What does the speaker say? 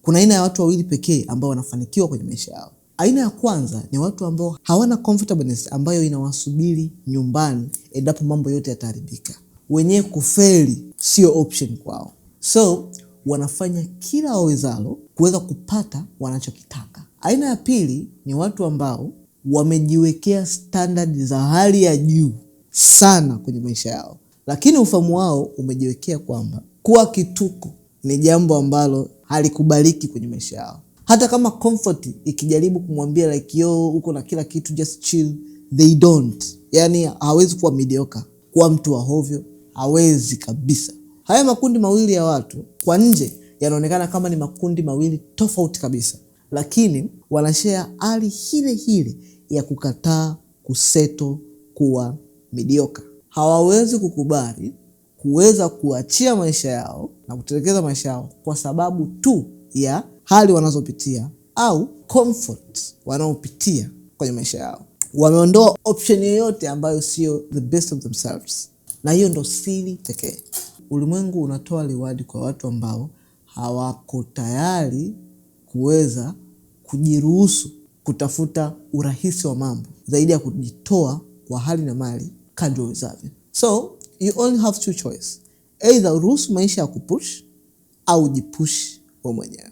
Kuna aina ya watu wawili pekee ambao wanafanikiwa kwenye maisha yao. Aina ya kwanza ni watu ambao hawana comfortableness ambayo inawasubiri nyumbani endapo mambo yote yataharibika. Wenyewe kufeli sio option kwao. So wanafanya kila wawezalo kuweza kupata wanachokitaka. Aina ya pili ni watu ambao wamejiwekea standard za hali ya juu sana kwenye maisha yao, lakini ufahamu wao umejiwekea kwamba kuwa kituko ni jambo ambalo halikubaliki kwenye maisha yao. Hata kama comfort ikijaribu kumwambia like yo uko na kila kitu, just chill, they don't. Yani hawezi kuwa mediocre, kuwa mtu wa hovyo, hawezi kabisa. Haya makundi mawili ya watu kwa nje yanaonekana kama ni makundi mawili tofauti kabisa, lakini wanashare hali hile ya kukataa kuseto kuwa mediocre. Hawawezi kukubali kuweza kuachia maisha yao na kutelekeza maisha yao kwa sababu tu ya hali wanazopitia au comfort wanaopitia kwenye maisha yao. Wameondoa option yoyote ambayo sio the best of themselves, na hiyo ndo siri pekee. Ulimwengu unatoa reward kwa watu ambao hawako tayari kuweza kujiruhusu kutafuta urahisi wa mambo zaidi ya kujitoa kwa hali na mali kadri wawezavyo. So you only have two choice, either uruhusu maisha ya kupush au jipush wewe mwenyewe.